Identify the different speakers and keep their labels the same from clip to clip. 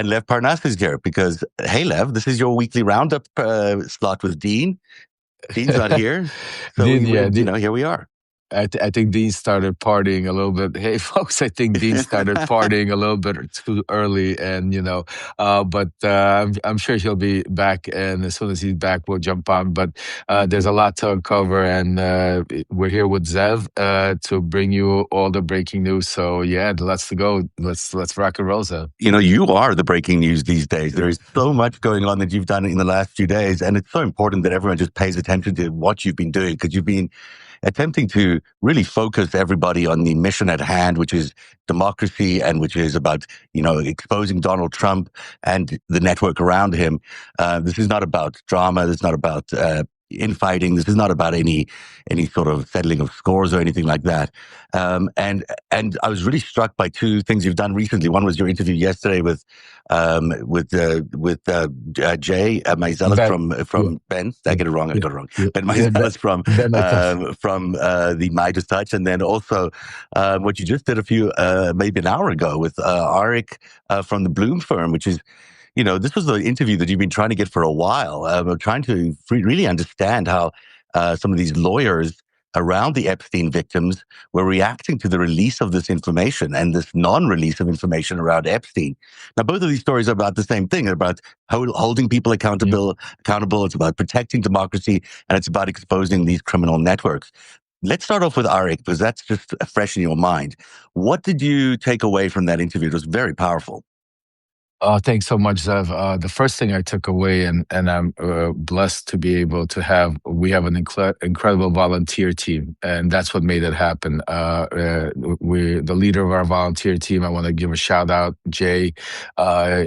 Speaker 1: And Lev Parnas is here because, hey, Lev, this is your weekly roundup slot with Dean. Dean's not here. So, here we are.
Speaker 2: I think Dean started partying a little bit. Hey, folks, I think Dean started partying a little bit too early, and but I'm sure he'll be back. And as soon as he's back, we'll jump on. But there's a lot to uncover, and we're here with Zev to bring you all the breaking news. So yeah, let's go. Let's rock and roll, Zev.
Speaker 1: You are the breaking news these days. There is so much going on that you've done in the last few days, and it's so important that everyone just pays attention to what you've been doing, because you've been attempting to really focus everybody on the mission at hand, which is democracy, and which is about, exposing Donald Trump and the network around him. This is not about drama. This is not about infighting. This is not about any sort of settling of scores or anything like that. And I was really struck by two things you've done recently. One was your interview yesterday with Jay Meiselas from Ben. I get it wrong. I got it wrong. Ben Meiselas from the Midas Touch, and then also what you just did maybe an hour ago with Arik from the Bloom firm, which is. This was the interview that you've been trying to get for a while. Trying to really understand how some of these lawyers around the Epstein victims were reacting to the release of this information and this non-release of information around Epstein. Now, both of these stories are about the same thing. They're about holding people accountable. It's about protecting democracy, and it's about exposing these criminal networks. Let's start off with Arik, because that's just fresh in your mind. What did you take away from that interview? It was very powerful.
Speaker 2: Thanks so much, Zev. The first thing I took away, and I'm blessed to be able to we have an incredible volunteer team, and that's what made it happen. We're the leader of our volunteer team. I want to give a shout out, Jay.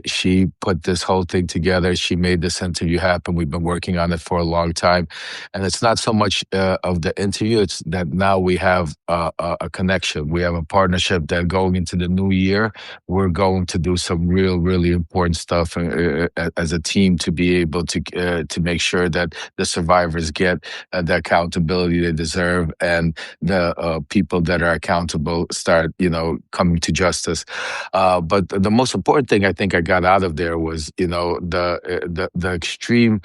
Speaker 2: She put this whole thing together. She made this interview happen. We've been working on it for a long time, and it's not so much of the interview. It's that now we have a connection. We have a partnership that going into the new year, we're going to do some really important stuff as a team to be able to make sure that the survivors get the accountability they deserve, and the people that are accountable start, coming to justice. But the most important thing I think I got out of there was, the extreme,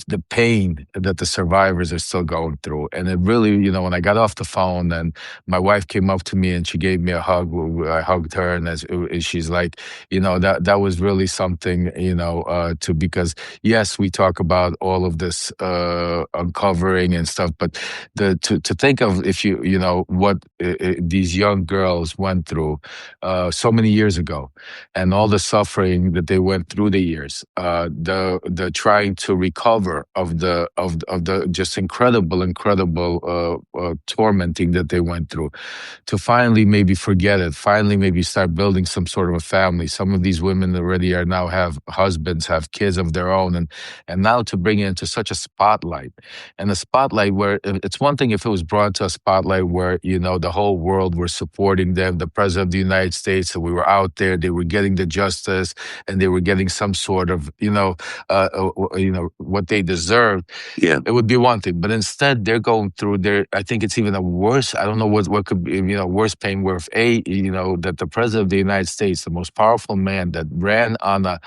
Speaker 2: the pain that the survivors are still going through. And it really, when I got off the phone and my wife came up to me and she gave me a hug, I hugged her, and she's like, that was really something, because yes, we talk about all of this uncovering and stuff, but to think of what these young girls went through so many years ago, and all the suffering that they went through the years, the trying to recover of the just incredible tormenting that they went through, to finally maybe forget it, finally maybe start building some sort of a family. Some of these women already have husbands, have kids of their own, and now to bring it into such a spotlight, and a spotlight where it's one thing if it was brought to a spotlight where the whole world were supporting them, the president of the United States, and we were out there, they were getting the justice, and they were getting some sort of what they deserved.
Speaker 1: Yeah,
Speaker 2: it would be one thing, but instead they're going through I think it's even a worse. I don't know what could be worse pain. Where that the president of the United States, the most powerful man that ran on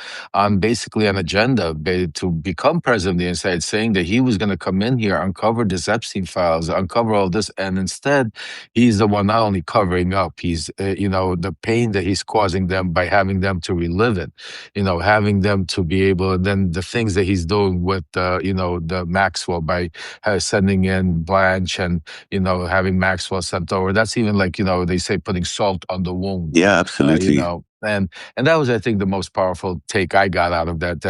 Speaker 2: basically an agenda to become president of the United States, saying that he was going to come in here, uncover this Epstein files, uncover all this, and instead he's the one not only covering up, he's the pain that he's causing them by having them to relive it, having them to be able, and then the things that he's doing with the Maxwell by sending in Blanche and having Maxwell sent over. That's even like they say putting salt on the wound.
Speaker 1: Yeah, absolutely.
Speaker 2: And that was, I think, the most powerful take I got out of that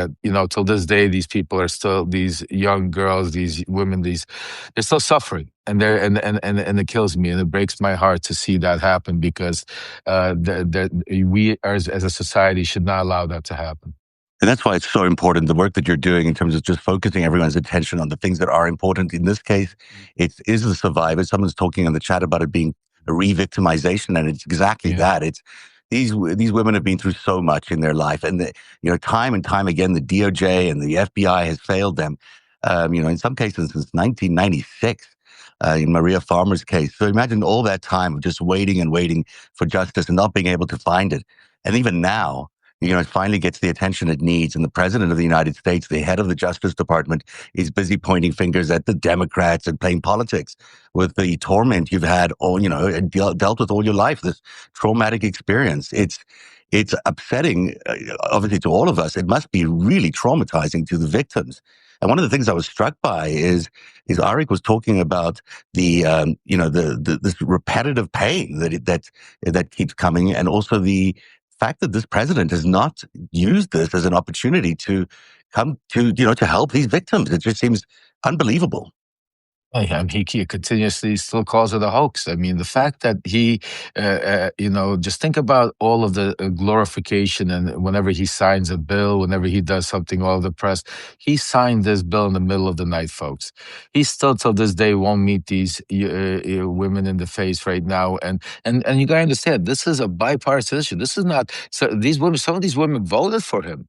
Speaker 2: till this day, these people are still, these young girls, these women, they're still suffering, and it kills me, and it breaks my heart to see that happen, because we as a society should not allow that to happen.
Speaker 1: And that's why it's so important, the work that you're doing in terms of just focusing everyone's attention on the things that are important. In this case, it is the survivors. Someone's talking in the chat about it being a re-victimization, and it's exactly that. It's these women have been through so much in their life, and time and time again, the DOJ and the FBI has failed them. In some cases since 1996. in Maria Farmer's case. So imagine all that time of just waiting and waiting for justice and not being able to find it. And even now, it finally gets the attention it needs. And the president of the United States, the head of the Justice Department, is busy pointing fingers at the Democrats and playing politics with the torment you've had dealt with all your life, this traumatic experience. It's upsetting, obviously, to all of us. It must be really traumatizing to the victims. And one of the things I was struck by is Arik was talking about this repetitive pain that keeps coming, and also the fact that this president has not used this as an opportunity to come to help these victims. It just seems unbelievable.
Speaker 2: He continuously still calls it a hoax. I mean, the fact that he, just think about all of the glorification, and whenever he signs a bill, whenever he does something, all of the press, he signed this bill in the middle of the night, folks. He still till this day won't meet these women in the face right now. And you gotta understand, this is a bipartisan issue. This is not, so these women, some of these women voted for him.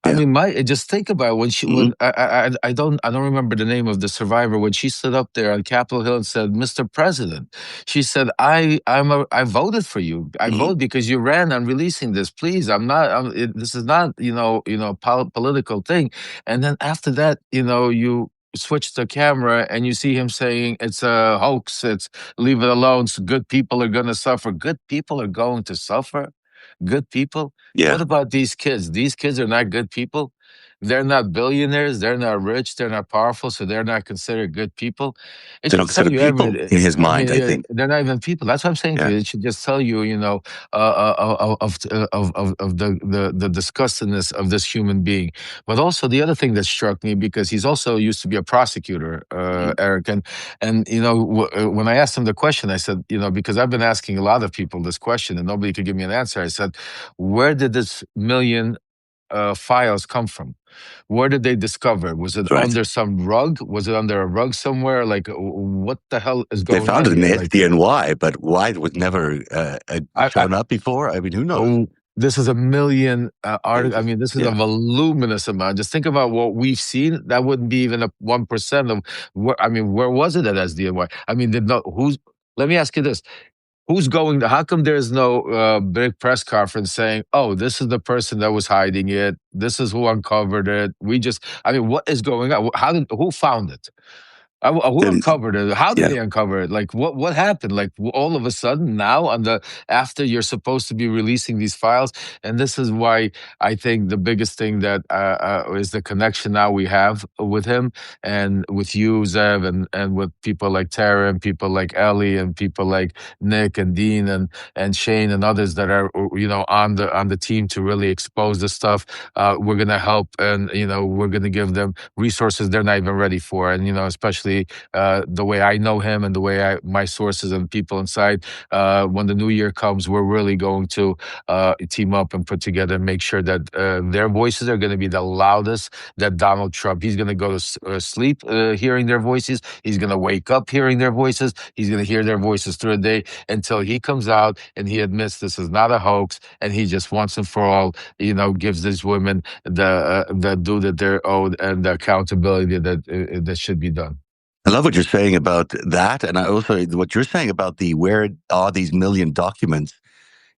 Speaker 2: I mean, just think about it. When I don't remember the name of the survivor, when she stood up there on Capitol Hill and said, "Mr. President," she said, I voted for you. I voted because you ran on releasing this. Please, this is not, political thing. And then after that, you switch the camera and you see him saying it's a hoax. It's leave it alone. So good people are going to suffer. Good people are going to suffer. Good people?
Speaker 1: Yeah.
Speaker 2: What about these kids? These kids are not good people. They're not billionaires. They're not rich. They're not powerful. So they're not considered good people.
Speaker 1: They're not considered people in his mind, I think.
Speaker 2: They're not even people. That's what I'm saying to you. It should just tell you, of the disgustingness of this human being. But also the other thing that struck me, because he's also used to be a prosecutor, Eric, and when I asked him the question, I said, because I've been asking a lot of people this question and nobody could give me an answer. I said, where did this million files come from? Where did they discover? Was it under some rug? Was it under a rug somewhere? Like, what the hell is going on?
Speaker 1: They found it in the SDNY, but why it was never shown up before? I mean, who knows?
Speaker 2: This is a million articles. I mean, this is a voluminous amount. Just think about what we've seen. That wouldn't be even a 1% of. Where was it at SDNY? I mean, let me ask you this. Who's going? How come there's no big press conference saying, "Oh, this is the person that was hiding it. This is who uncovered it." What is going on? Who found it? Who uncovered it? How did they uncover it? Like, what happened? Like, all of a sudden now, after you're supposed to be releasing these files, and this is why I think the biggest thing that is the connection now we have with him and with you, Zev, and with people like Tara and people like Ellie and people like Nick and Dean and Shane and others that are on the team to really expose this stuff. We're gonna help, and we're gonna give them resources they're not even ready for, and especially the way I know him and the way my sources and people inside, when the new year comes, we're really going to team up and put together and make sure that their voices are going to be the loudest, that Donald Trump, he's going to go to sleep hearing their voices. He's going to wake up hearing their voices. He's going to hear their voices through the day until he comes out and he admits this is not a hoax, and he just once and for all, gives these women the due that they're owed and the accountability that should be done.
Speaker 1: I love what you're saying about that. And I also, what you're saying about where are these million documents,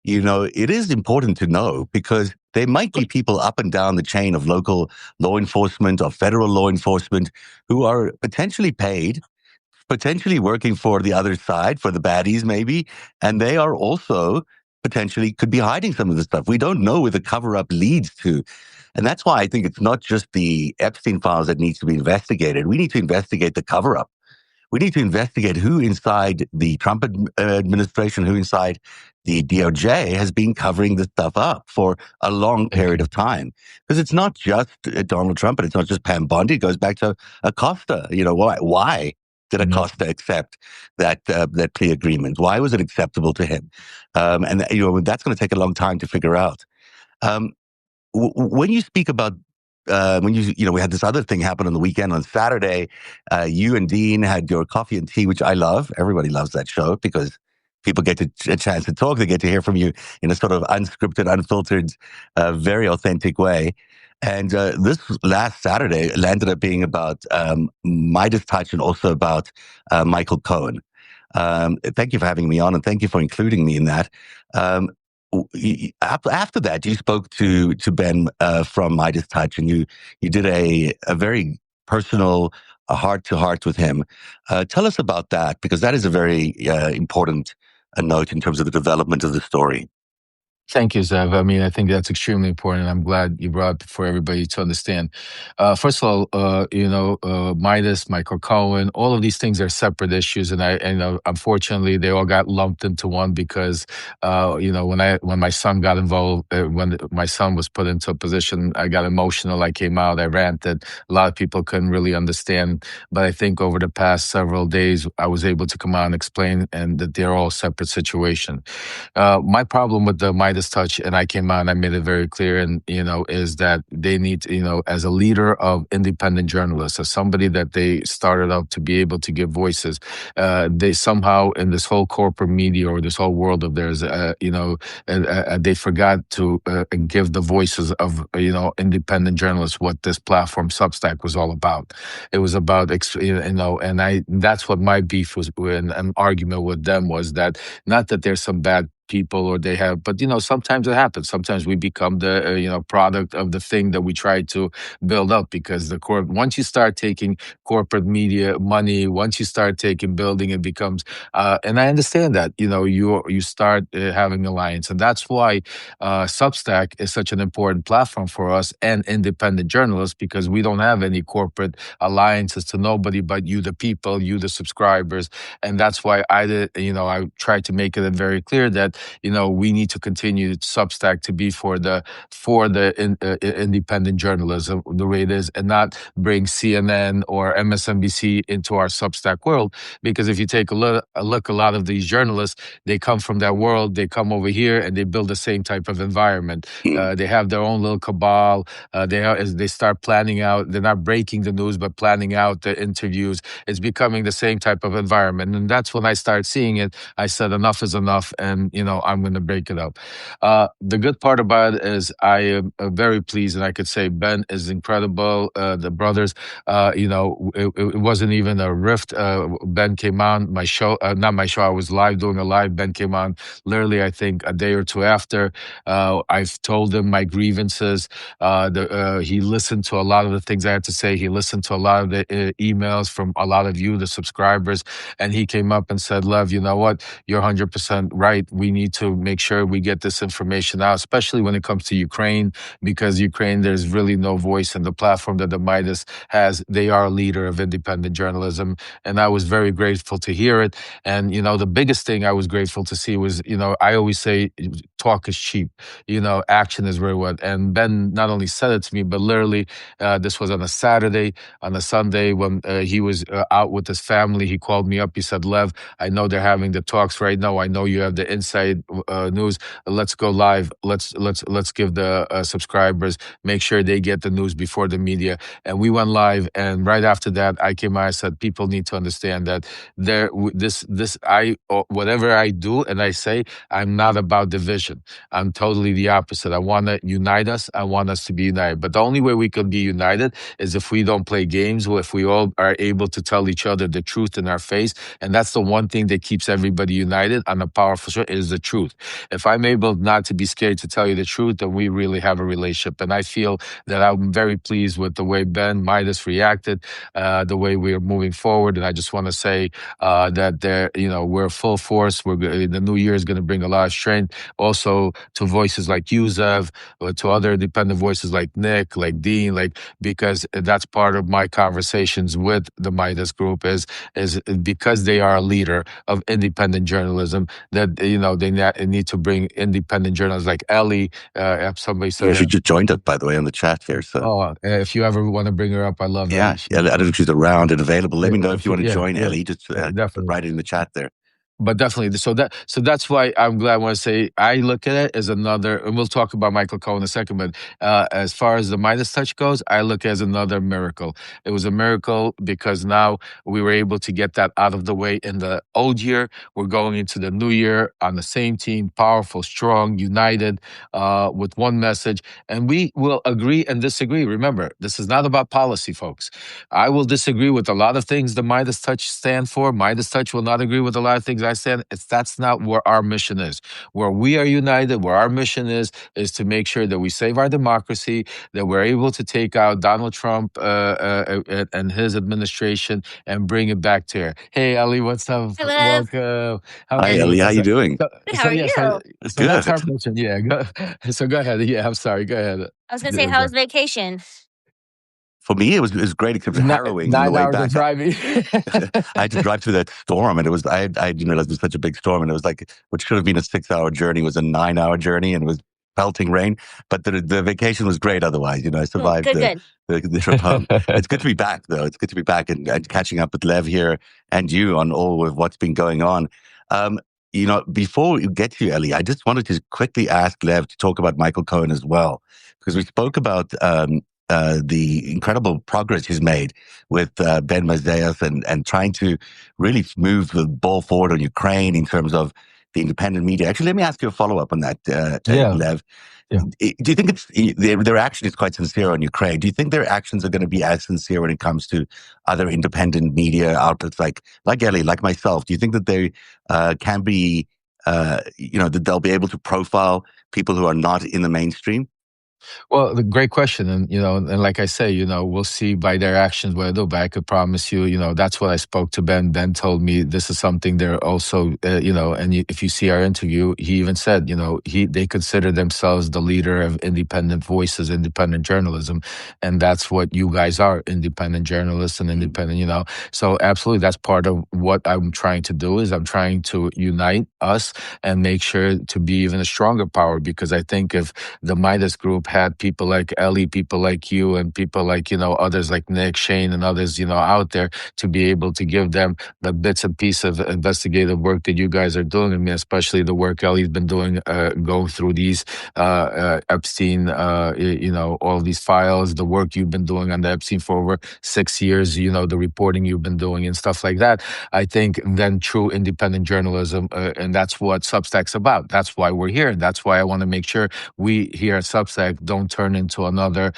Speaker 1: it is important to know, because there might be people up and down the chain of local law enforcement or federal law enforcement who are potentially paid, potentially working for the other side, for the baddies maybe, and they are also potentially could be hiding some of the stuff. We don't know where the cover-up leads to. And that's why I think it's not just the Epstein files that needs to be investigated. We need to investigate the cover-up. We need to investigate who inside the Trump administration, who inside the DOJ has been covering this stuff up for a long period of time. Because it's not just Donald Trump, and it's not just Pam Bondi. It goes back to Acosta. Why did Acosta accept that plea agreement? Why was it acceptable to him? And that's going to take a long time to figure out. When you speak about we had this other thing happen on the weekend on Saturday. You and Dean had your coffee and tea, which I love. Everybody loves that show because people get a chance to talk. They get to hear from you in a sort of unscripted, unfiltered, very authentic way. And this last Saturday landed up being about Midas Touch and also about Michael Cohen. Thank you for having me on, and thank you for including me in that. After that, you spoke to Ben from Midas Touch, and you did a very personal heart to heart with him. Tell us about that, because that is a very important note in terms of the development of the story.
Speaker 2: Thank you, Zev. I mean, I think that's extremely important. I'm glad you brought it for everybody to understand. First of all, Midas, Michael Cohen, all of these things are separate issues, and unfortunately, they all got lumped into one because, when my son got involved, when my son was put into a position, I got emotional. I came out, I ranted. A lot of people couldn't really understand, but I think over the past several days, I was able to come out and explain, and that they're all separate situations. My problem with the Midas Touch, and I came out and I made it very clear, and is that they need, as a leader of independent journalists, as somebody that they started out to be able to give voices, they somehow in this whole corporate media or this whole world of theirs, they forgot to give the voices of independent journalists what this platform Substack was all about. It was about that's what my beef was, when an argument with them was that, not that there's some bad people or they have, but sometimes it happens. Sometimes we become the product of the thing that we try to build up, because once you start taking corporate media money, once you start taking building, it becomes and I understand that you start having alliance, and that's why Substack is such an important platform for us and independent journalists, because we don't have any corporate alliances to nobody but you, the people, you, the subscribers. And that's why I tried to make it very clear that we need to continue Substack to be for the independent journalism the way it is, and not bring CNN or MSNBC into our Substack world. Because if you take a look, a lot of these journalists, they come from that world, they come over here and they build the same type of environment. They have their own little cabal. They start planning out. They're not breaking the news, but planning out the interviews. It's becoming the same type of environment, and that's when I started seeing it. I said enough is enough, and I'm going to break it up. The good part about it is I am very pleased, and I could say Ben is incredible. The brothers, it wasn't even a rift. Ben came on my show, not my show. I was live doing a live. Ben came on literally, I think, a day or two after. I've told him my grievances. He listened to a lot of the things I had to say. He listened to a lot of the emails from a lot of you, the subscribers, and he came up and said, Lev, you know what? You're 100% right. We need to make sure we get this information out, especially when it comes to Ukraine, because Ukraine, there's really no voice in the platform that the Midas has. They are a leader of independent journalism, and I was very grateful to hear it. And, the biggest thing I was grateful to see was, I always say talk is cheap, action is very what. And Ben not only said it to me, but literally this was on a Saturday. On a Sunday, when he was out with his family, he called me up. He said, Lev, I know they're having the talks right now. I know you have the inside news. Let's go live. Let's give the subscribers, make sure they get the news before the media. And we went live. And right after that, I came out. I said, people need to understand that whatever I do and I say, I'm not about division. I'm totally the opposite. I want to unite us. I want us to be united. But the only way we can be united is if we don't play games, or if we all are able to tell each other the truth in our face. And that's the one thing that keeps everybody united on a powerful show, is the truth. If I'm able not to be scared to tell you the truth, then we really have a relationship. And I feel that I'm very pleased with the way Ben Midas reacted, the way we are moving forward. And I just want to say that we're full force. The new year is going to bring a lot of strength, also to voices like you, Zev, or to other independent voices like Nick, like Dean, because that's part of my conversations with the Midas Group is because they are a leader of independent journalism, that they need to bring independent journalists like Ellie. Somebody said
Speaker 1: she just joined us, by the way, on the chat here. So
Speaker 2: if you ever want to bring her up, I love that.
Speaker 1: Yeah, I don't know if she's around and available. Let me know if you want to join Ellie. Just definitely write it in the chat there.
Speaker 2: But definitely, so that's why I'm glad. I want to say I look at it as another, and we'll talk about Michael Cohen in a second. But as far as the Midas Touch goes, I look as another miracle. It was a miracle because now we were able to get that out of the way in the old year. We're going into the new year on the same team, powerful, strong, united, with one message, and we will agree and disagree. Remember, this is not about policy, folks. I will disagree with a lot of things the Midas Touch stand for. Midas Touch will not agree with a lot of things I stand. That's not where our mission is. Where we are united, where our mission is to make sure that we save our democracy, that we're able to take out Donald Trump and his administration and bring it back to her. Hey, Ellie, what's up?
Speaker 3: Hello.
Speaker 2: Welcome.
Speaker 1: Hi, Ellie. How you doing?
Speaker 3: How are you?
Speaker 2: So
Speaker 1: Good.
Speaker 2: that's our mission. Yeah. So go ahead. Yeah, I'm sorry. Go ahead.
Speaker 3: I was going to say, how was vacation?
Speaker 1: For me, it was great, except harrowing on the
Speaker 2: 9
Speaker 1: way
Speaker 2: hours
Speaker 1: back.
Speaker 2: of driving.
Speaker 1: I had to drive through that storm, and it was I didn't realize it was such a big storm, and it was like what should have been a 6-hour journey was a 9-hour journey, and it was pelting rain. But the vacation was great. Otherwise, I survived the trip home. It's good to be back, though. It's good to be back and catching up with Lev here and you on all of what's been going on. Before we get to you, Ellie, I just wanted to quickly ask Lev to talk about Michael Cohen as well, because we spoke about the incredible progress he's made with Ben Meiselas and trying to really move the ball forward on Ukraine in terms of the independent media. Actually, let me ask you a follow-up on that, Lev.
Speaker 2: Yeah.
Speaker 1: Do you think their action is quite sincere on Ukraine? Do you think their actions are going to be as sincere when it comes to other independent media outlets like Ellie, like myself? Do you think that they can be, that they'll be able to profile people who are not in the mainstream?
Speaker 2: Well, the great question, and like I say, we'll see by their actions what they do. But I could promise you, that's what I spoke to Ben. Ben told me this is something they're also, and if you see our interview, he even said, they consider themselves the leader of independent voices, independent journalism, and that's what you guys are, independent journalists and independent, So absolutely, that's part of what I'm trying to do. Is I'm trying to unite us and make sure to be even a stronger power, because I think if the Midas Group had people like Ellie, people like you, and people like, others like Nick, Shane, and others, out there to be able to give them the bits and pieces of investigative work that you guys are doing. I mean, especially the work Ellie's been doing, going through these Epstein, all these files, the work you've been doing on the Epstein for over 6 years, the reporting you've been doing and stuff like that. I think then true independent journalism, and that's what Substack's about. That's why we're here. And that's why I want to make sure we here at Substack don't turn into another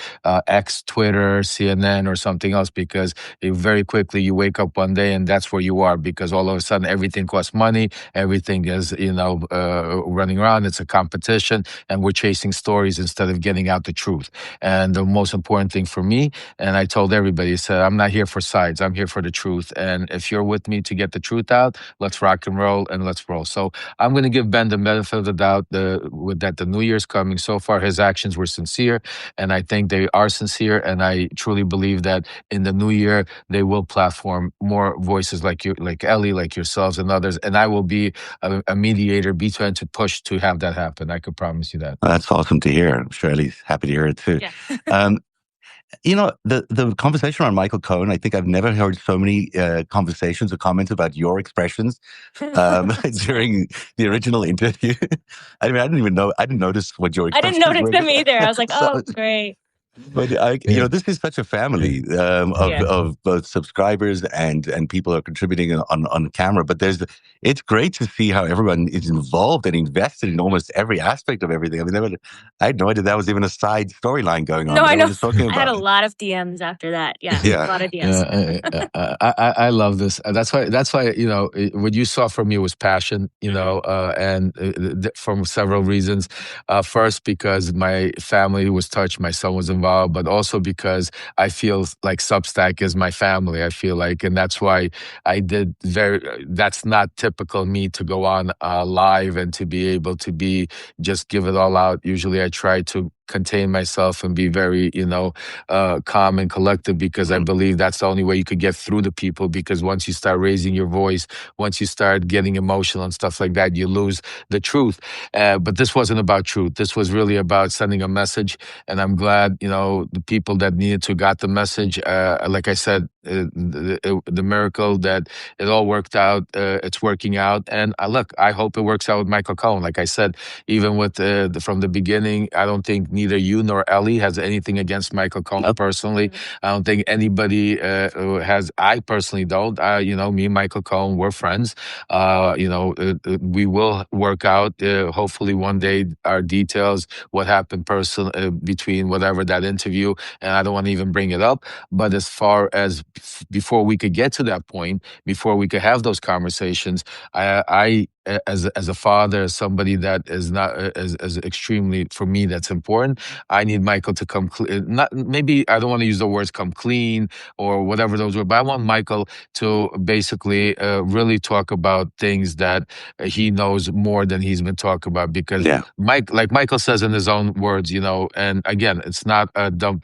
Speaker 2: X, Twitter, CNN, or something else, because very quickly you wake up one day and that's where you are, because all of a sudden everything costs money, everything is running around. It's a competition, and we're chasing stories instead of getting out the truth. And the most important thing for me, and I told everybody, said I'm not here for sides. I'm here for the truth. And if you're with me to get the truth out, let's rock and roll and let's roll. So I'm going to give Ben the benefit of the doubt with that the New Year's coming. So far, his actions were sincere, and I think they are sincere. And I truly believe that in the new year, they will platform more voices like you, like Ellie, like yourselves and others. And I will be a mediator between to push to have that happen. I could promise you that.
Speaker 1: Well, that's awesome to hear. I'm sure Ellie's happy to hear it too. Yeah. The conversation around Michael Cohen, I think I've never heard so many conversations or comments about your expressions during the original interview. I mean, I didn't notice what your expressions were.
Speaker 3: I didn't notice them either. I was like, oh, great.
Speaker 1: But this is such a family of both subscribers and people who are contributing on camera. But it's great to see how everyone is involved and invested in almost every aspect of everything. I mean, I had no idea that was even a side storyline going on.
Speaker 3: No, I know. I had a lot of DMs after that. Yeah. A lot of DMs.
Speaker 2: I love this. That's why what you saw from me was passion. And from several reasons. First, because my family was touched, my son was involved, but also because I feel like Substack is my family. I feel like, and that's why I did that's not typical me to go on live and to be able to just give it all out. Usually I try to contain myself and be very, calm and collected, because I believe that's the only way you could get through to people. Because once you start raising your voice, once you start getting emotional and stuff like that, you lose the truth. But this wasn't about truth. This was really about sending a message. And I'm glad, the people that needed to got the message. Like I said, the miracle that it all worked out, it's working out. And look, I hope it works out with Michael Cohen. Like I said, even with from the beginning, I don't think neither you nor Ellie has anything against Michael Cohen personally. I don't think anybody has. I personally don't. Me and Michael Cohen, we're friends. We will work out. Hopefully, one day our details, what happened between whatever that interview, and I don't want to even bring it up. But as far as before we could get to that point, before we could have those conversations, I as a father, as somebody that is not as extremely, for me, that's important. I need Michael to come not, maybe I don't want to use the words come clean or whatever those were, but I want Michael to basically really talk about things that he knows more than he's been talking about. Because like Michael says in his own words, and again, it's not a dumb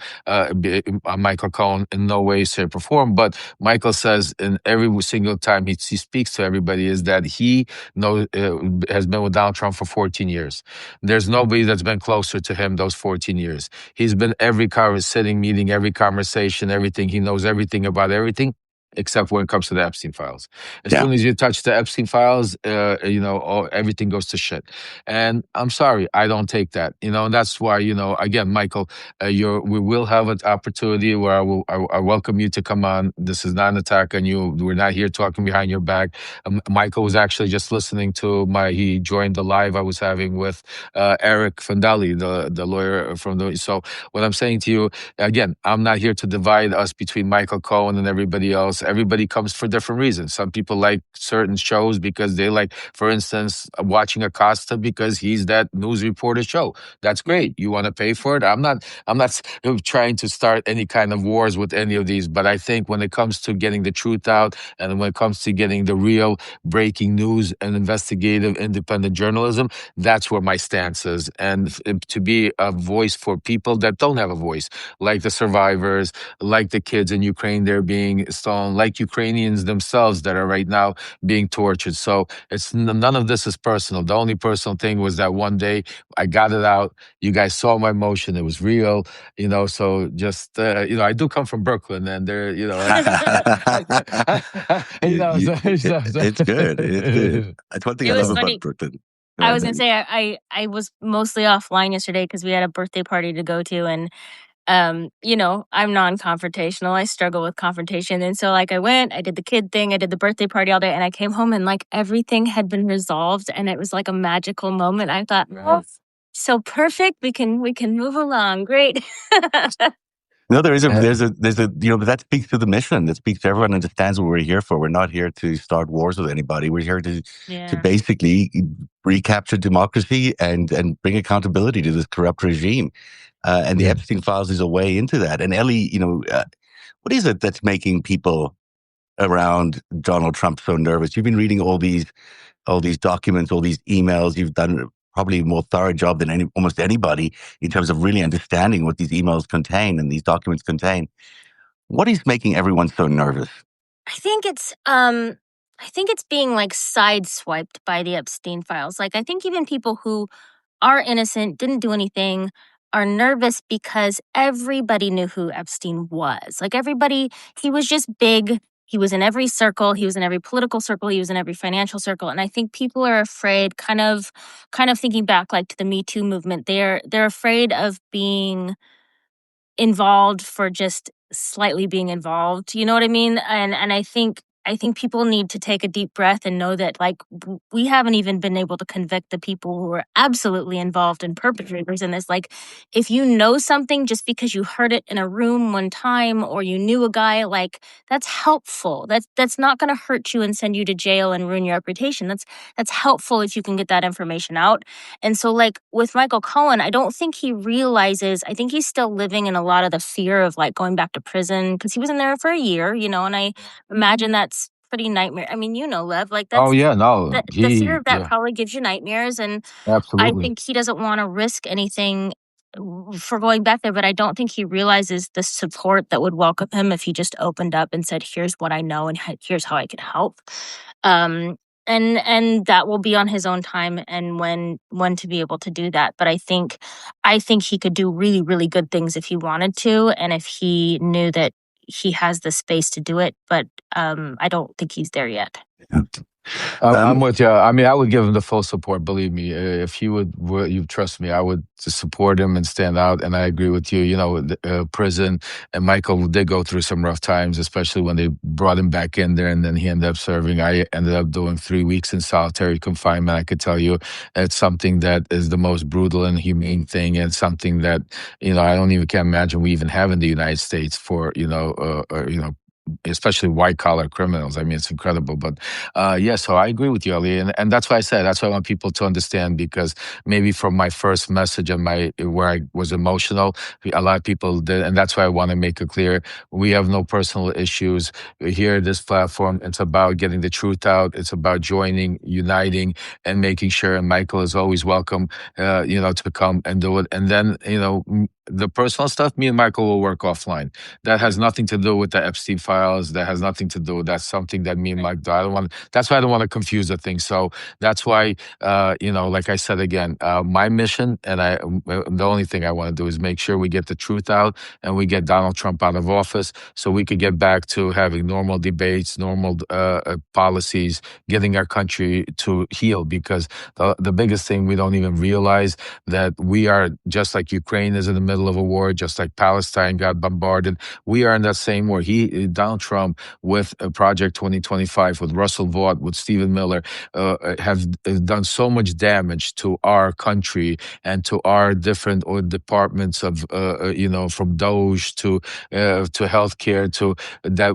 Speaker 2: Michael Cohen in no way, shape, or form, but Michael says in every single time he speaks to everybody is that he has been with Donald Trump for 14 years. There's nobody that's been closer to him those 14 years. He's been every sitting, meeting, every conversation, everything. He knows everything about everything, except when it comes to the Epstein files. As soon as you touch the Epstein files, everything goes to shit. And I'm sorry, I don't take that. And that's why, again, Michael, we will have an opportunity where I welcome you to come on. This is not an attack on you. We're not here talking behind your back. Michael was actually just listening to he joined the live I was having with Eric Fandali, the lawyer so what I'm saying to you, again, I'm not here to divide us between Michael Cohen and everybody else. Everybody comes for different reasons. Some people like certain shows because they like, for instance, watching Acosta because he's that news reporter show. That's great. You want to pay for it? I'm not trying to start any kind of wars with any of these, but I think when it comes to getting the truth out and when it comes to getting the real breaking news and investigative independent journalism, that's where my stance is. And to be a voice for people that don't have a voice, like the survivors, like the kids in Ukraine, they're being stolen, like Ukrainians themselves that are right now being tortured. So it's none of this is personal. The only personal thing was that one day I got it out. You guys saw my emotion. It was real, so just, I do come from Brooklyn and there,
Speaker 1: it's good. It's good. That's one thing I love about Brooklyn.
Speaker 3: I was going to say, I was mostly offline yesterday because we had a birthday party to go to. And, I'm non-confrontational. I struggle with confrontation. And so I went, I did the kid thing, I did the birthday party all day, and I came home and everything had been resolved. And it was like a magical moment. I thought, oh, so perfect. We can move along. Great.
Speaker 1: No, there's a, but that speaks to the mission. That speaks to everyone understands what we're here for. We're not here to start wars with anybody. We're here to basically recapture democracy and bring accountability to this corrupt regime. And the Epstein files is a way into that. And Ellie, what is it that's making people around Donald Trump so nervous? You've been reading all these documents, all these emails. You've done probably a more thorough job than almost anybody in terms of really understanding what these emails contain and these documents contain. What is making everyone so nervous?
Speaker 3: I think it's being sideswiped by the Epstein files. I think even people who are innocent, didn't do anything, are nervous because everybody knew who Epstein was. Everybody, he was just big. He was in every circle. He was in every political circle. He was in every financial circle. And I think people are afraid, kind of thinking back to the Me Too movement. They're afraid of being involved for just slightly being involved. You know what I mean? And I think people need to take a deep breath and know that we haven't even been able to convict the people who are absolutely involved and perpetrators in this. If you know something just because you heard it in a room one time or you knew a guy, that's helpful. That's not going to hurt you and send you to jail and ruin your reputation. That's helpful if you can get that information out. And so with Michael Cohen, I don't think he realizes, I think he's still living in a lot of the fear of going back to prison because he was in there for a year, and I imagine that's pretty nightmare. I mean, Lev, that's the fear of that probably gives you nightmares. And
Speaker 2: absolutely.
Speaker 3: I think he doesn't want to risk anything for going back there, but I don't think he realizes the support that would welcome him if he just opened up and said, "Here's what I know, and here's how I can help." Um, and that will be on his own time and when to be able to do that. But I think he could do really, really good things if he wanted to, and if he knew that he has the space to do it. But I don't think he's there yet.
Speaker 2: I'm with you. I mean, I would give him the full support. Believe me, if he would, you trust me, I would support him and stand out. And I agree with you. You know, prison and Michael did go through some rough times, especially when they brought him back in there, and then he ended up serving. I ended up doing 3 weeks in solitary confinement. I could tell you, it's something that is the most brutal and humane thing, and something that I don't even can imagine we even have in the United States for especially white collar criminals. I mean, it's incredible. But yeah, so I agree with you, Ali, and that's why I said that's why I want people to understand, because maybe from my first message and where I was emotional, a lot of people did, and that's why I want to make it clear: we have no personal issues here at this platform. It's about getting the truth out. It's about joining, uniting, and making sure. And Michael is always welcome, to come and do it. And then the personal stuff, me and Michael will work offline. That has nothing to do with the Epstein files. That has nothing to do. That's something that me and Mike do. That's why I don't want to confuse the thing. So that's why, like I said again, my mission and the only thing I want to do is make sure we get the truth out and we get Donald Trump out of office, so we could get back to having normal debates, normal policies, getting our country to heal. Because the biggest thing we don't even realize, that we are just like Ukraine is in the middle of a war, just like Palestine got bombarded. We are in that same war. Donald Trump, with Project 2025, with Russell Vought, with Stephen Miller, have done so much damage to our country and to our different departments of, from DOJ to healthcare, to that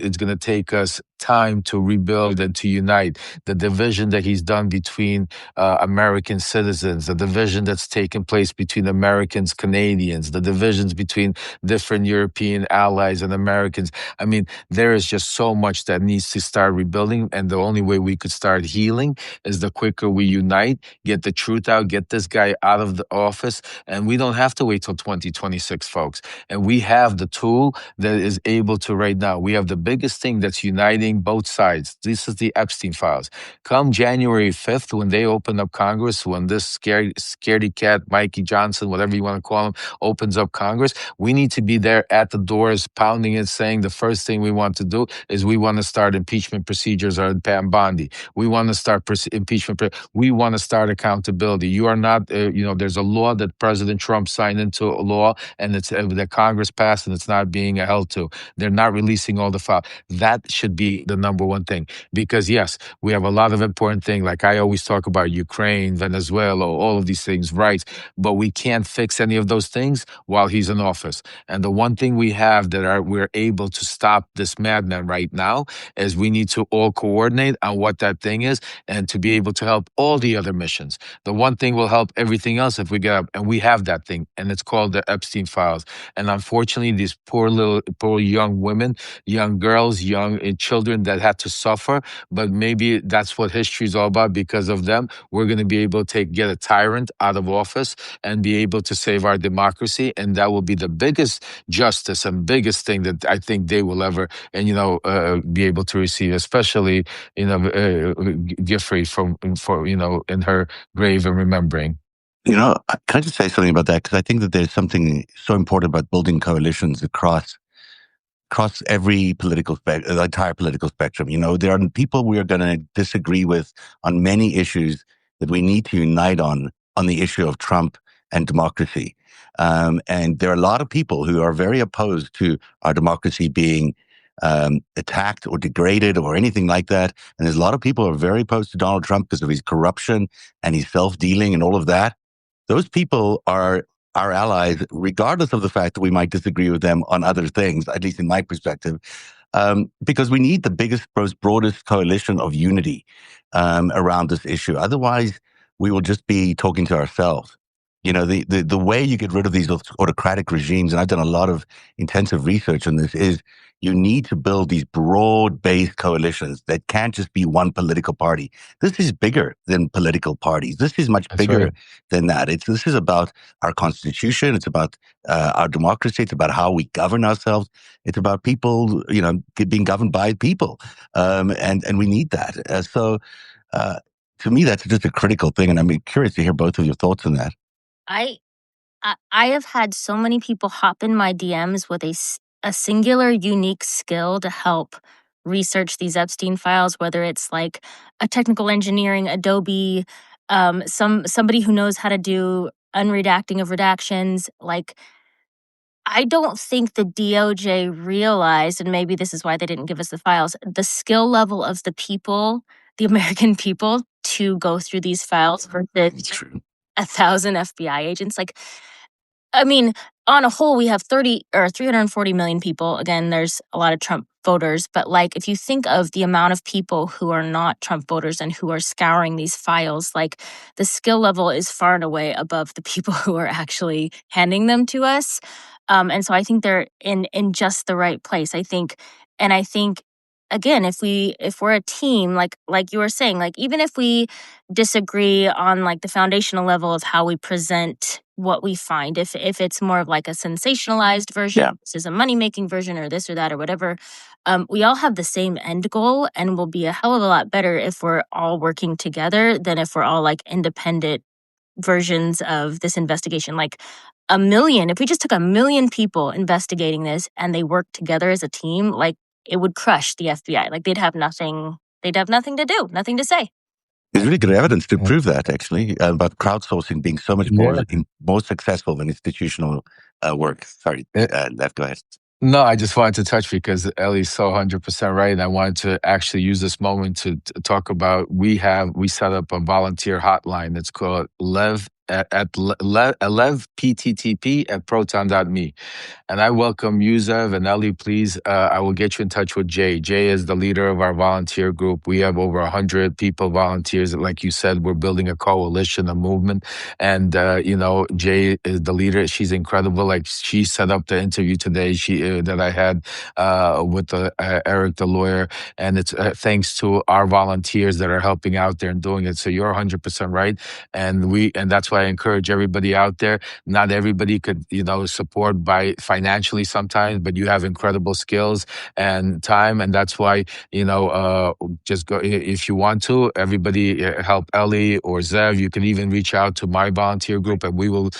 Speaker 2: it's going to take us time to rebuild and to unite. The division that he's done between American citizens, the division that's taken place between Americans, Canadians, the divisions between different European allies and Americans. I mean, there is just so much that needs to start rebuilding. And the only way we could start healing is the quicker we unite, get the truth out, get this guy out of the office. And we don't have to wait till 2026, folks. And we have the tool that is able to right now. We have the biggest thing that's uniting both sides. This is the Epstein files. Come January 5th, when they open up Congress, when this scaredy cat, Mikey Johnson, whatever you want to call him, opens up Congress, we need to be there at the doors, pounding it, saying the first thing we want to do is we want to start impeachment procedures on Pam Bondi. We want to start impeachment. We want to start accountability. You are not, there's a law that President Trump signed into a law, and it's that Congress passed, and it's not being held to. They're not releasing all the files. That should be the number one thing, because yes, we have a lot of important things. Like I always talk about Ukraine, Venezuela, all of these things, rights, but we can't fix any of those things while he's in office. And the one thing we have that we're able to stop this madman right now is we need to all coordinate on what that thing is, and to be able to help all the other missions. The one thing will help everything else if we get up, and we have that thing, and it's called the Epstein files. And unfortunately, these poor young women, young girls, young children that had to suffer, but maybe that's what history is all about. Because of them, we're going to be able to get a tyrant out of office and be able to save our democracy, and that will be the biggest justice and biggest thing that I think they will ever, be able to receive, especially Giffrey in her grave and remembering.
Speaker 1: Can I just say something about that? Because I think that there's something so important about building coalitions across every the entire political spectrum. There are people we are going to disagree with on many issues that we need to unite on the issue of Trump and democracy. And there are a lot of people who are very opposed to our democracy being attacked or degraded or anything like that. And there's a lot of people who are very opposed to Donald Trump because of his corruption and his self-dealing and all of that. Those people are our allies, regardless of the fact that we might disagree with them on other things, at least in my perspective, because we need the biggest, broadest coalition of unity around this issue. Otherwise, we will just be talking to ourselves. The way you get rid of these autocratic regimes, and I've done a lot of intensive research on this, is you need to build these broad-based coalitions that can't just be one political party. This is bigger than political parties. This is much bigger than that. This is about our constitution. It's about our democracy. It's about how we govern ourselves. It's about people, being governed by people, and we need that. To me, that's just a critical thing, and I'm curious to hear both of your thoughts on that.
Speaker 3: I have had so many people hop in my DMs with a singular, unique skill to help research these Epstein files, whether it's like a technical engineering, Adobe, somebody who knows how to do unredacting of redactions. Like, I don't think the DOJ realized, and maybe this is why they didn't give us the files, the skill level of the people, the American people, to go through these files versus 1,000 FBI agents. Like, I mean, on a whole, we have 340 million people. Again, there's a lot of Trump voters, but like, if you think of the amount of people who are not Trump voters and who are scouring these files, like, the skill level is far and away above the people who are actually handing them to us. And so I think they're in just the right place. I think, again, if we're a team, like you were saying, like, even if we disagree on like the foundational level of how we present what we find, if it's more of like a sensationalized version, this is a money-making version, or this or that or whatever, we all have the same end goal, and we'll be a hell of a lot better if we're all working together than if we're all like independent versions of this investigation. Like, if we just took 1 million people investigating this and they worked together as a team, like, it would crush the FBI. Like, they'd have nothing to do, nothing to say.
Speaker 1: There's really good evidence to prove that, actually, about crowdsourcing being so much more successful than institutional work. Sorry, Lev, go ahead.
Speaker 2: No, I just wanted to touch because Ellie's so 100% right. And I wanted to actually use this moment to talk about, we set up a volunteer hotline that's called Lev PTTP at proton.me. And I welcome you, Zev, and Ellie, please. I will get you in touch with Jay. Jay is the leader of our volunteer group. We have over 100 people, volunteers. Like you said, we're building a coalition, a movement. And, Jay is the leader. She's incredible. Like, she set up the interview today that I had with Eric, the lawyer. And it's thanks to our volunteers that are helping out there and doing it. So you're 100% right. And that's why I encourage everybody out there. Not everybody could, support by financially sometimes, but you have incredible skills and time. And that's why, just go, if you want to, everybody help Ellie or Zev. You can even reach out to my volunteer group, and we will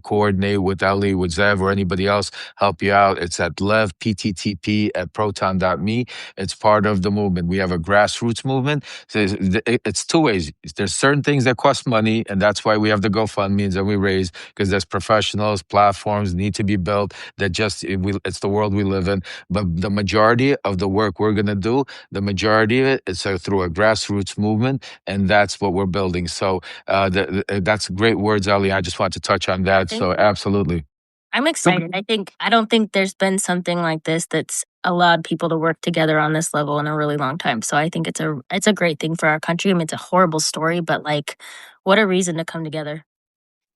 Speaker 2: coordinate with Ellie, with Zev, or anybody else, help you out. It's at levpttp at proton.me. It's part of the movement. We have a grassroots movement. So it's two ways. There's certain things that cost money, and that's why we have the GoFundMe that we raise, because there's professionals, platforms need to be built. That it's the world we live in. But the majority of the work we're going to do, the majority of it is through a grassroots movement, and that's what we're building. So that's great words, Ali. I just want to touch on that. So absolutely.
Speaker 3: I'm excited. I don't think there's been something like this that's allowed people to work together on this level in a really long time. So I think it's a great thing for our country. I mean, it's a horrible story, but like, what a reason to come together.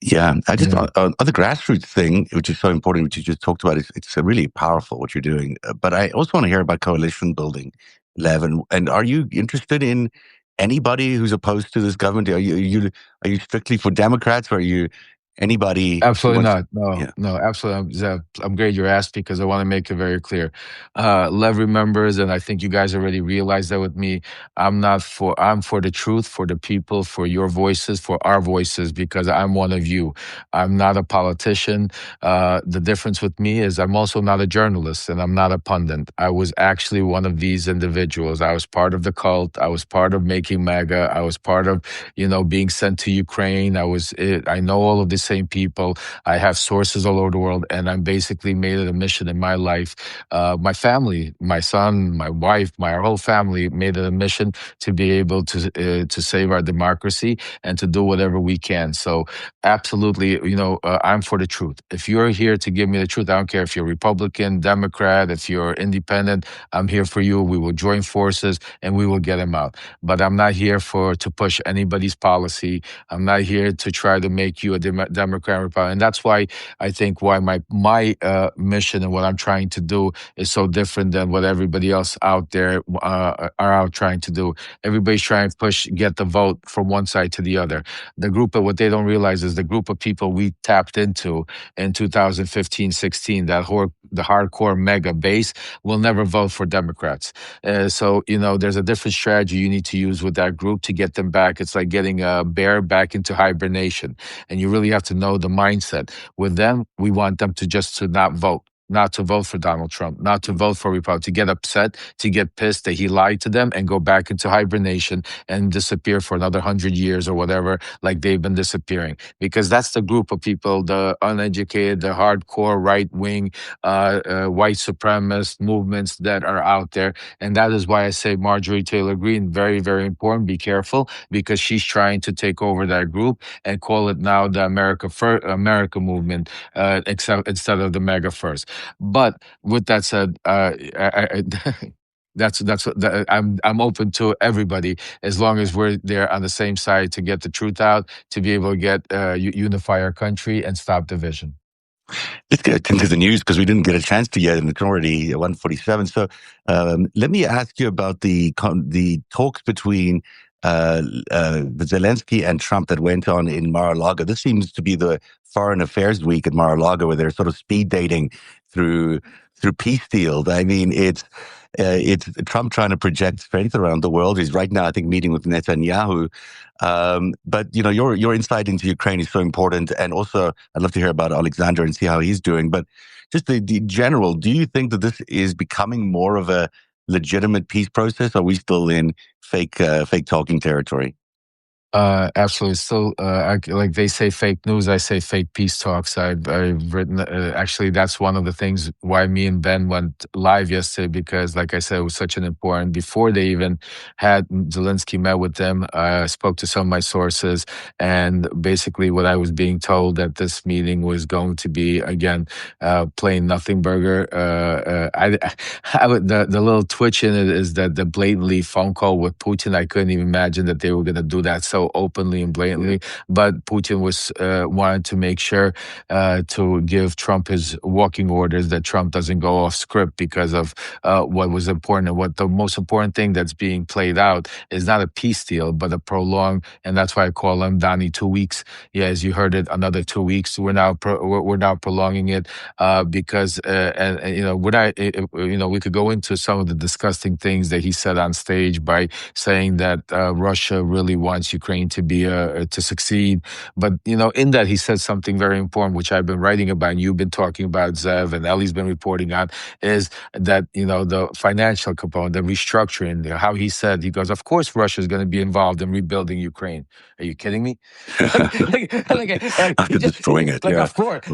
Speaker 1: Yeah, I just on the grassroots thing, which is so important, which you just talked about, it's really powerful what you're doing. But I also want to hear about coalition building, Lev. And are you interested in anybody who's opposed to this government? Are you strictly for Democrats, or are you anybody?
Speaker 2: Absolutely not. No, absolutely. I'm glad you're asked, because I want to make it very clear. Lev Remembers, and I think you guys already realized that with me. I'm for the truth, for the people, for your voices, for our voices, because I'm one of you. I'm not a politician. The difference with me is I'm also not a journalist, and I'm not a pundit. I was actually one of these individuals. I was part of the cult. I was part of making MAGA. I was part of, being sent to Ukraine. I know all of the same people. I have sources all over the world, and I basically made it a mission in my life. My family, my son, my wife, my whole family made it a mission to be able to save our democracy and to do whatever we can. So absolutely, I'm for the truth. If you're here to give me the truth, I don't care if you're Republican, Democrat, if you're independent, I'm here for you. We will join forces and we will get them out. But I'm not here to push anybody's policy. I'm not here to try to make you a Democrat Republican. And that's why I think why my mission and what I'm trying to do is so different than what everybody else out there are out trying to do. Everybody's trying to get the vote from one side to the other. The group of what they don't realize is the group of people we tapped into in 2015, 16, the hardcore mega base will never vote for Democrats. So, there's a different strategy you need to use with that group to get them back. It's like getting a bear back into hibernation. And you really have to know the mindset. With them, we want them to not vote. Not to vote for Donald Trump, not to vote for Republicans, to get upset, to get pissed that he lied to them and go back into hibernation and disappear for another 100 years or whatever, like they've been disappearing. Because that's the group of people, the uneducated, the hardcore right-wing, white supremacist movements that are out there. And that is why I say Marjorie Taylor Greene, very, very important. Be careful, because she's trying to take over that group and call it now the America movement, instead of the MAGA first. But with that said, I'm open to everybody as long as we're there on the same side to get the truth out, to be able to get unify our country and stop division.
Speaker 1: Let's get into the news because we didn't get a chance to yet, and it's already 1:47. So let me ask you about the talks between Zelensky and Trump that went on in Mar-a-Lago. This seems to be the foreign affairs week at Mar-a-Lago, where they're sort of speed dating through peace deals. I mean, it's Trump trying to project strength around the world. He's right now, I think, meeting with Netanyahu. But your insight into Ukraine is so important, and also I'd love to hear about Alexander and see how he's doing. But just the general, do you think that this is becoming more of a legitimate peace process? Or are we still in fake talking territory?
Speaker 2: Absolutely. Still, like they say fake news, I say fake peace talks. I've written, actually, that's one of the things why me and Ben went live yesterday, because like I said, it was such an important, before they even had Zelensky met with them, I spoke to some of my sources, and basically what I was being told that this meeting was going to be, again, plain nothing burger. The little twitch in it is that the blatantly phone call with Putin, I couldn't even imagine that they were going to do that so openly and blatantly, but Putin was wanted to make sure to give Trump his walking orders, that Trump doesn't go off script because of what was important. And what the most important thing that's being played out is not a peace deal, but a prolonged, and that's why I call them, Donnie, 2 weeks. Yeah, as you heard it, another 2 weeks. We're now prolonging it because we could go into some of the disgusting things that he said on stage by saying that Russia really wants Ukraine to be to succeed. But in that he said something very important, which I've been writing about, and you've been talking about, Zev, and Ellie's been reporting on, is that the financial component, the restructuring, how he said, he goes, of course Russia is going to be involved in rebuilding Ukraine. Are you kidding me?
Speaker 1: After destroying it,
Speaker 2: of course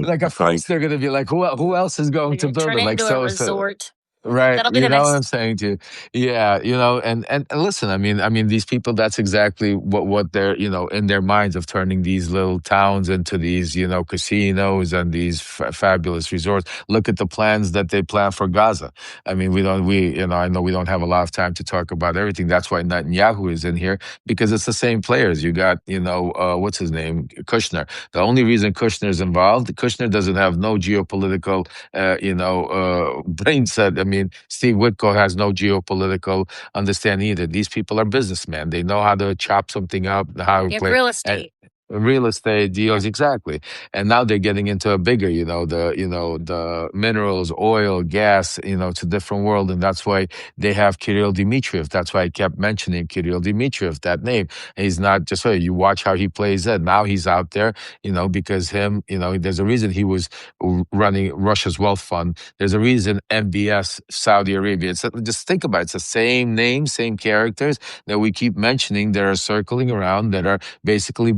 Speaker 2: they're going to be like, who else is going to build it? Like
Speaker 3: a resort.
Speaker 2: Right.
Speaker 3: That'll be the next.
Speaker 2: What I'm saying to you. Yeah, and listen, I mean, these people, that's exactly what they're, in their minds, of turning these little towns into these, casinos and these fabulous resorts. Look at the plans that they plan for Gaza. I mean, I know we don't have a lot of time to talk about everything. That's why Netanyahu is in here, because it's the same players. You got, what's his name? Kushner. The only reason Kushner is involved, Kushner doesn't have no geopolitical, brain set. I mean, Steve Witkoff has no geopolitical understanding either. These people are businessmen. They know how to chop something up, how to play
Speaker 3: real estate.
Speaker 2: Real estate deals, exactly. And now they're getting into a bigger, the minerals, oil, gas, to different world. And that's why they have Kirill Dmitriev. That's why I kept mentioning Kirill Dmitriev, that name. And he's not just, you watch how he plays that. Now he's out there, because there's a reason he was running Russia's wealth fund. There's a reason MBS, Saudi Arabia. Just think about it. It's the same name, same characters that we keep mentioning that are circling around, that are basically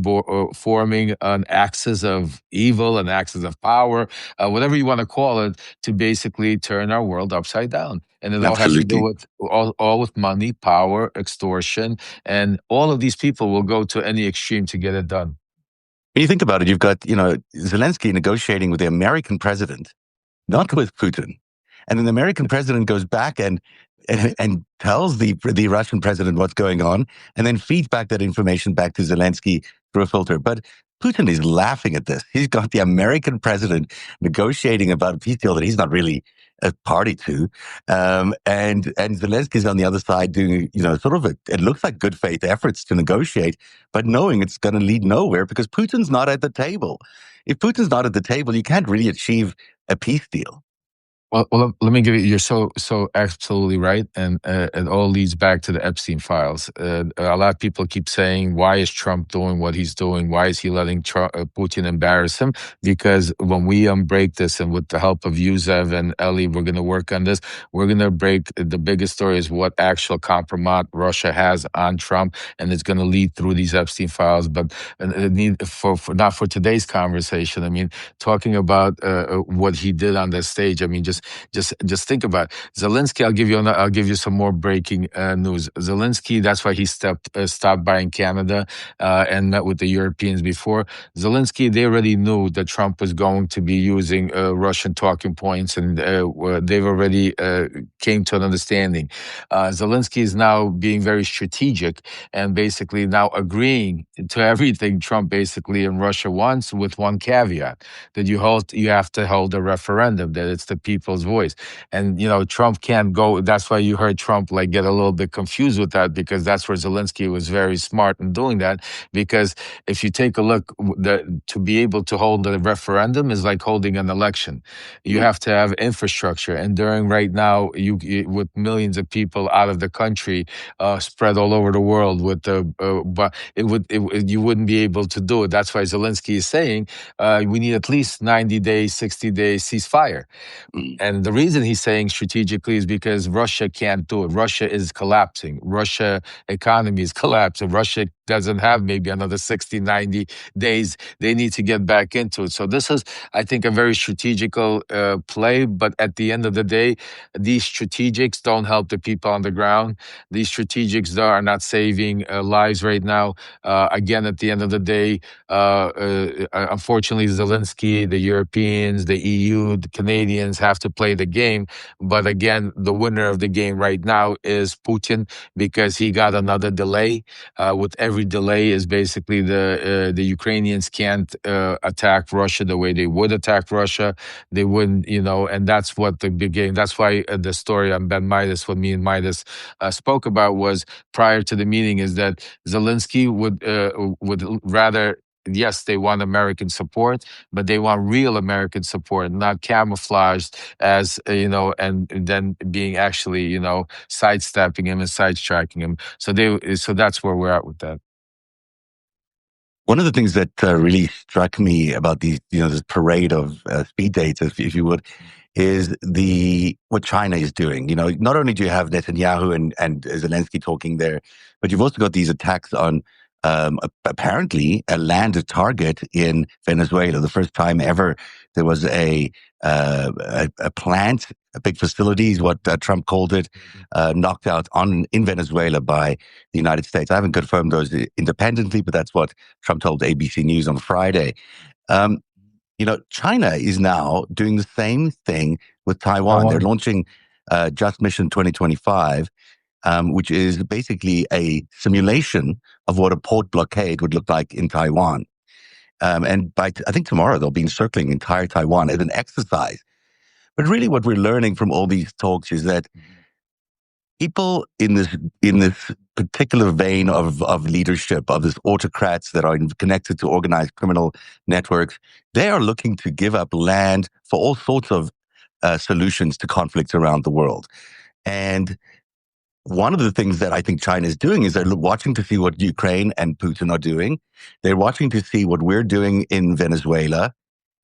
Speaker 2: forming an axis of evil, an axis of power, whatever you want to call it, to basically turn our world upside down. And it all has to do with all with money, power, extortion, and all of these people will go to any extreme to get it done.
Speaker 1: When you think about it, you've got Zelensky negotiating with the American president, not with Putin, and then the American president goes back and tells the Russian president what's going on, and then feeds back that information back to Zelensky through a filter. But Putin is laughing at this. He's got the American president negotiating about a peace deal that he's not really a party to. And Zelensky's on the other side doing, sort of it looks like good faith efforts to negotiate, but knowing it's going to lead nowhere because Putin's not at the table. If Putin's not at the table, you can't really achieve a peace deal.
Speaker 2: Well, let me give you. You're so absolutely right, and it all leads back to the Epstein files. A lot of people keep saying, "Why is Trump doing what he's doing? Why is he letting Putin embarrass him?" Because when we unbreak this, and with the help of you, Zev and Ellie, we're going to work on this. We're going to break the biggest story is what actual compromise Russia has on Trump, and it's going to lead through these Epstein files. But for not for today's conversation. I mean, talking about what he did on the stage. I mean, just think about it. Zelensky. I'll give you some more breaking news. Zelensky. That's why he stopped by in Canada and met with the Europeans before. Zelensky. They already knew that Trump was going to be using Russian talking points, and they've already came to an understanding. Zelensky is now being very strategic and basically now agreeing to everything Trump basically in Russia wants, with one caveat that you have to hold a referendum, that it's the people's voice. And Trump can't go. That's why you heard Trump get a little bit confused with that, because that's where Zelensky was very smart in doing that. Because if you take a look, to be able to hold a referendum is like holding an election. You have to have infrastructure, and during right now, you with millions of people out of the country, spread all over the world, but you wouldn't be able to do it. That's why Zelensky is saying we need at least 90 days, 60 days ceasefire. And the reason he's saying strategically is because Russia can't do it. Russia is collapsing. Russia economy is collapsing. Russia doesn't have maybe another 60, 90 days. They need to get back into it. So this is, I think, a very strategical play. But at the end of the day, these strategics don't help the people on the ground. These strategics are not saving lives right now. Again, at the end of the day, unfortunately, Zelensky, the Europeans, the EU, the Canadians have to play the game. But again, the winner of the game right now is Putin, because he got another delay. With every delay is basically the Ukrainians can't attack Russia the way they would attack Russia. They wouldn't, and that's what the big game. That's why the story on Ben Meiselas, what me and Midas spoke about, was prior to the meeting, is that Zelensky would rather. Yes, they want American support, but they want real American support, not camouflaged as, and then being actually, sidestepping him and sidetracking him. So that's where we're at with that.
Speaker 1: One of the things that really struck me about these, this parade of speed dates, if you would, is what China is doing. Not only do you have Netanyahu and Zelensky talking there, but you've also got these attacks on apparently a landed target in Venezuela. The first time ever there was a plant, a big facility, is what Trump called it, knocked out in Venezuela by the United States. I haven't confirmed those independently, but that's what Trump told ABC News on Friday. China is now doing the same thing with Taiwan. They're launching Just Mission 2025, which is basically a simulation of what a port blockade would look like in Taiwan. And I think tomorrow they'll be encircling entire Taiwan as an exercise. But really what we're learning from all these talks is that people in this particular vein of leadership, of these autocrats that are connected to organized criminal networks, they are looking to give up land for all sorts of solutions to conflicts around the world. And one of the things that I think China is doing is they're watching to see what Ukraine and Putin are doing. They're watching to see what we're doing in Venezuela.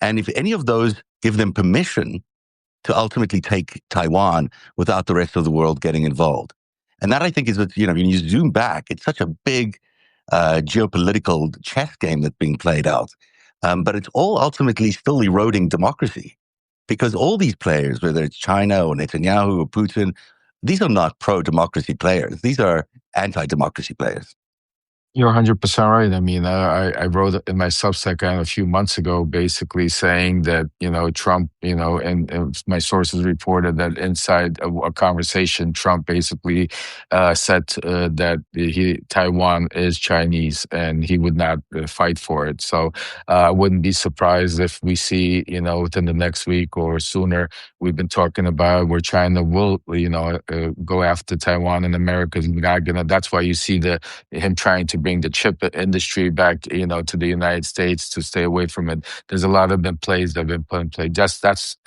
Speaker 1: And if any of those give them permission to ultimately take Taiwan without the rest of the world getting involved. And that, I think, is what, when you zoom back, it's such a big geopolitical chess game that's being played out. But it's all ultimately still eroding democracy, because all these players, whether it's China or Netanyahu or Putin, these are not pro-democracy players. These are anti-democracy players.
Speaker 2: You're 100% right. I mean, I wrote in my Substack a few months ago, basically saying that, Trump, and my sources reported that inside a conversation, Trump basically said that Taiwan is Chinese and he would not fight for it. So I wouldn't be surprised if we see, within the next week or sooner, we've been talking about where China will, go after Taiwan, and America's not gonna. That's why you see him trying to bring the chip industry back, to the United States to stay away from it. There's a lot of plays that have been put in play. That's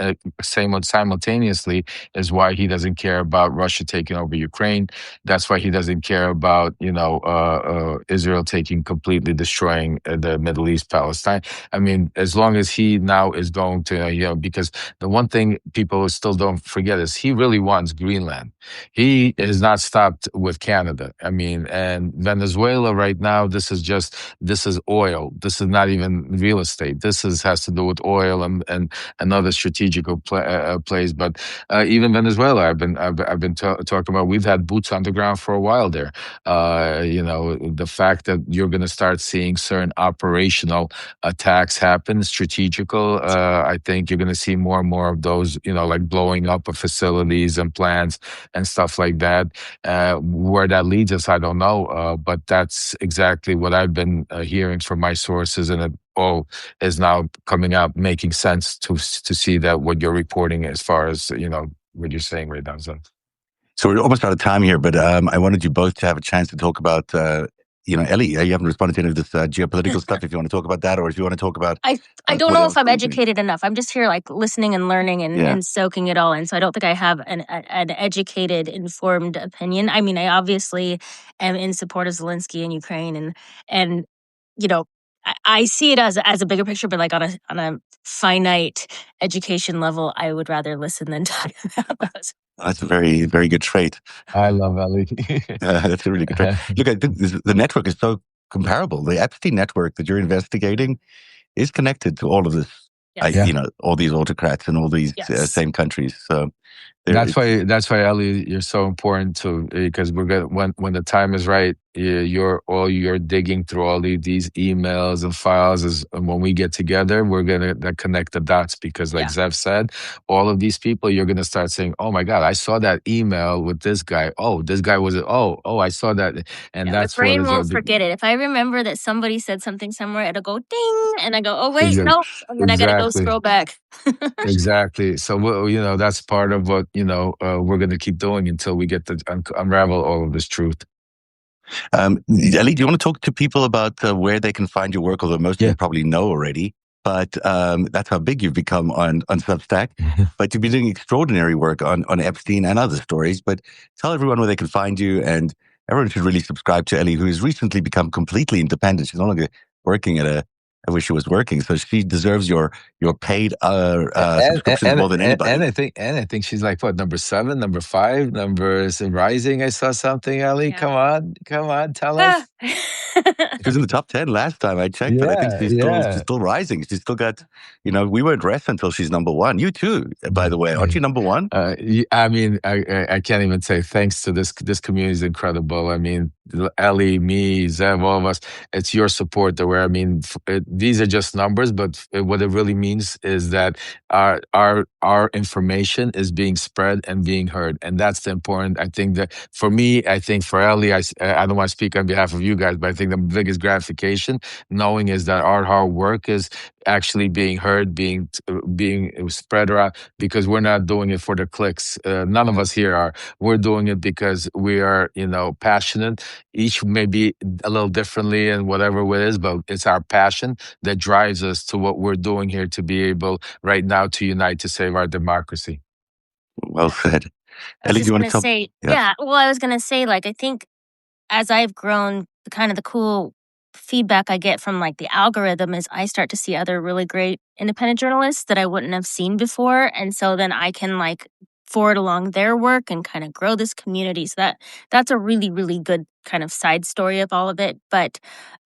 Speaker 2: same simultaneously is why he doesn't care about Russia taking over Ukraine. That's why he doesn't care about Israel completely destroying the Middle East, Palestine. I mean, as long as he now is going to, because the one thing people still don't forget is he really wants Greenland. He has not stopped with Canada. I mean, and Venezuela right now, this is oil. This is not even real estate. Has to do with oil and other strategical plays. But even Venezuela, I've been talking about. We've had boots on the ground for a while there. The fact that you're going to start seeing certain operational attacks happen, strategical. I think you're going to see more and more of those. Like blowing up of facilities and plants and stuff like that. Where that leads us, I don't know. But that's exactly what I've been hearing from my sources, and it all is now coming out, making sense to see that what you're reporting as far as what you're saying right now.
Speaker 1: So we're almost out of time here, but I wanted you both to have a chance to talk about. Ellie, you haven't responded to any of this geopolitical stuff. If you want to talk about that, or if you want to talk about,
Speaker 3: I don't know if I'm educated enough. I'm just here like listening and learning and soaking it all in. So I don't think I have an educated, informed opinion. I mean, I obviously am in support of Zelensky in Ukraine, and I see it as a bigger picture, but like on a finite education level, I would rather listen than talk about those.
Speaker 1: That's a very, very good trait.
Speaker 2: I love Ellie.
Speaker 1: That's a really good trait. Look, I think the network is so comparable. The Epstein network that you're investigating is connected to all of this.
Speaker 3: Yes.
Speaker 1: All these autocrats in all these same countries. So
Speaker 2: that's why Ellie, you're so important because we're gonna when the time is right, you're digging through all these emails and files. And when we get together, we're gonna connect the dots because, like Zev said, all of these people, you're gonna start saying, "Oh my God, I saw that email with this guy. Oh, this guy was I saw that." And that's
Speaker 3: my brain won't forget it. If I remember that somebody said something somewhere, it'll go ding, and I go, "Oh wait, no," and then I gotta go scroll back.
Speaker 2: Exactly. So that's part of what we're going to keep doing until we get to unravel all of this truth.
Speaker 1: Ellie, do you want to talk to people about where they can find your work? Although most of you probably know already, but that's how big you've become on Substack. But you've been doing extraordinary work on Epstein and other stories. But tell everyone where they can find you, and everyone should really subscribe to Ellie, who has recently become completely independent. She's no longer working at I wish she was working. So she deserves your paid subscriptions more than anybody.
Speaker 2: And I think she's like, what, number 7, number 5, numbers rising. I saw something, Ellie. Come on, tell us.
Speaker 1: She was in the top 10 last time I checked, but I think she's still rising. She's still got, we won't rest until she's number 1. You too, by the way. Aren't you number 1?
Speaker 2: I mean, I can't even say thanks to this community is incredible. I mean, Ellie, me, Zev, all of us, it's your support that these are just numbers, but what it really means is that our information is being spread and being heard. And that's the important. I think that for me, I think for Ellie, I don't want to speak on behalf of you guys, but I think the biggest gratification knowing is that our hard work is actually being heard, being spread around, because we're not doing it for the clicks. None of us here are. We're doing it because we are, passionate. Each may be a little differently and whatever it is, but it's our passion that drives us to what we're doing here to be able right now to unite to save our democracy.
Speaker 1: Well said.
Speaker 3: Ellie, do you want to say? Yeah. Well, I was going to say, like, I think as I've grown, the cool feedback I get from like the algorithm is I start to see other really great independent journalists that I wouldn't have seen before. And so then I can like forward along their work and kind of grow this community. So that's a really, really good kind of side story of all of it. But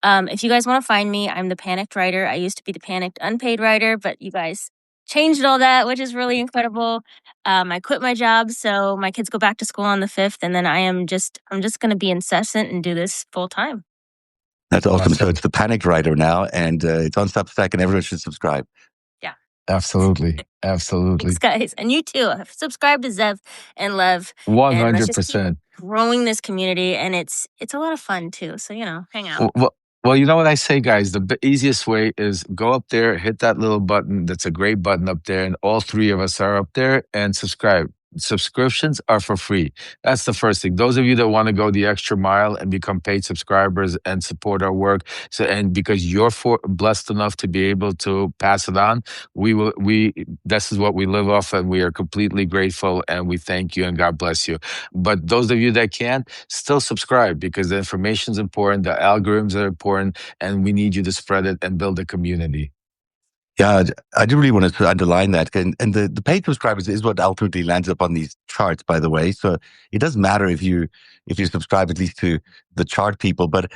Speaker 3: if you guys want to find me, I'm the Panicked Writer. I used to be the Panicked Unpaid Writer, but you guys changed all that, which is really incredible. I quit my job, so my kids go back to school on the 5th, and then I'm just going to be incessant and do this full time.
Speaker 1: That's awesome. So it's The Panicked Writer now, and it's on Substack, and everyone should subscribe.
Speaker 3: Yeah.
Speaker 2: Absolutely. Absolutely.
Speaker 3: Thanks, guys. And you too. Subscribe to Zev and Lev.
Speaker 2: 100%.
Speaker 3: Growing this community, and it's a lot of fun too. So, hang out.
Speaker 2: Well, you know what I say, guys? The easiest way is go up there, hit that little button. That's a great button up there. And all three of us are up there, and subscribe. Subscriptions are for free. That's the first thing. Those of you that want to go the extra mile and become paid subscribers and support our work, and because you're blessed enough to be able to pass it on, this is what we live off, and we are completely grateful, and we thank you, and God bless you. But those of you that can't, still subscribe, because the information is important, the algorithms are important, and we need you to spread it and build a community.
Speaker 1: Yeah, I do really want to underline that. And the paid subscribers is what ultimately lands up on these charts, by the way. So it doesn't matter if you subscribe at least to the chart people. But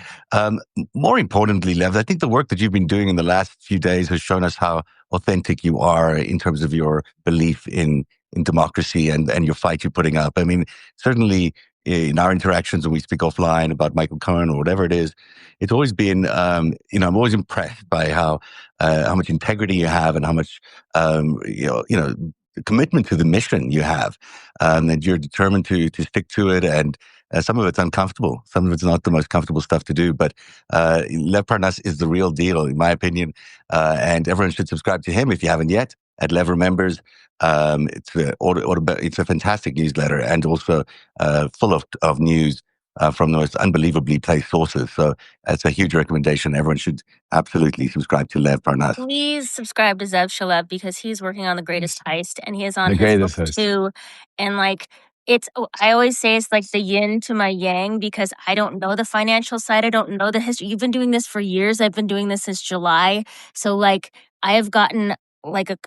Speaker 1: more importantly, Lev, I think the work that you've been doing in the last few days has shown us how authentic you are in terms of your belief in democracy and your fight you're putting up. I mean, certainly in our interactions when we speak offline about Michael Cohen or whatever it is, it's always been, I'm always impressed by how much integrity you have and how much, commitment to the mission you have, and you're determined to stick to it. And some of it's uncomfortable. Some of it's not the most comfortable stuff to do, but Lev Parnas is the real deal, in my opinion. And everyone should subscribe to him if you haven't yet, at Lev Remembers. It's a fantastic newsletter, and also full of news from the most unbelievably placed sources. So it's a huge recommendation. Everyone should absolutely subscribe to Lev Parnas.
Speaker 3: Please subscribe to Zev Shalev, because he's working on The Greatest Heist, and he is on his book too. And I always say it's like the yin to my yang, because I don't know the financial side. I don't know the history. You've been doing this for years. I've been doing this since July. So I have gotten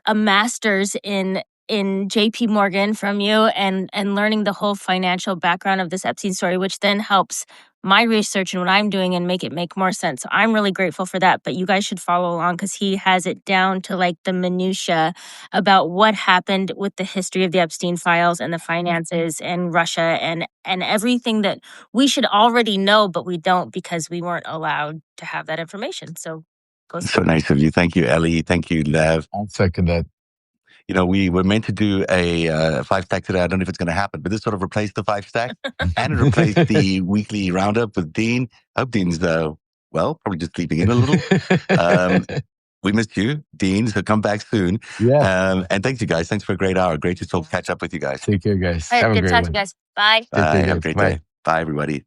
Speaker 3: a master's in JP Morgan from you, and learning the whole financial background of this Epstein story, which then helps my research and what I'm doing and make it make more sense. So I'm really grateful for that. But you guys should follow along, because he has it down to the minutia about what happened with the history of the Epstein files and the finances and Russia and everything that we should already know, but we don't, because we weren't allowed to have that information. So
Speaker 1: so nice of you. Thank you, Ellie. Thank you, Lev.
Speaker 2: I'll second that.
Speaker 1: We were meant to do a 5-stack today. I don't know if it's going to happen, but this sort of replaced the 5-stack, and it replaced the weekly roundup with Dean. I hope Dean's, probably just sleeping in a little. We missed you, Dean, so come back soon.
Speaker 2: Yeah.
Speaker 1: And thanks, you guys. Thanks for a great hour. Great to catch up with you guys.
Speaker 2: Take care, guys.
Speaker 3: Have a great one. Guys. Bye.
Speaker 1: Bye. Have a great day. Bye, everybody.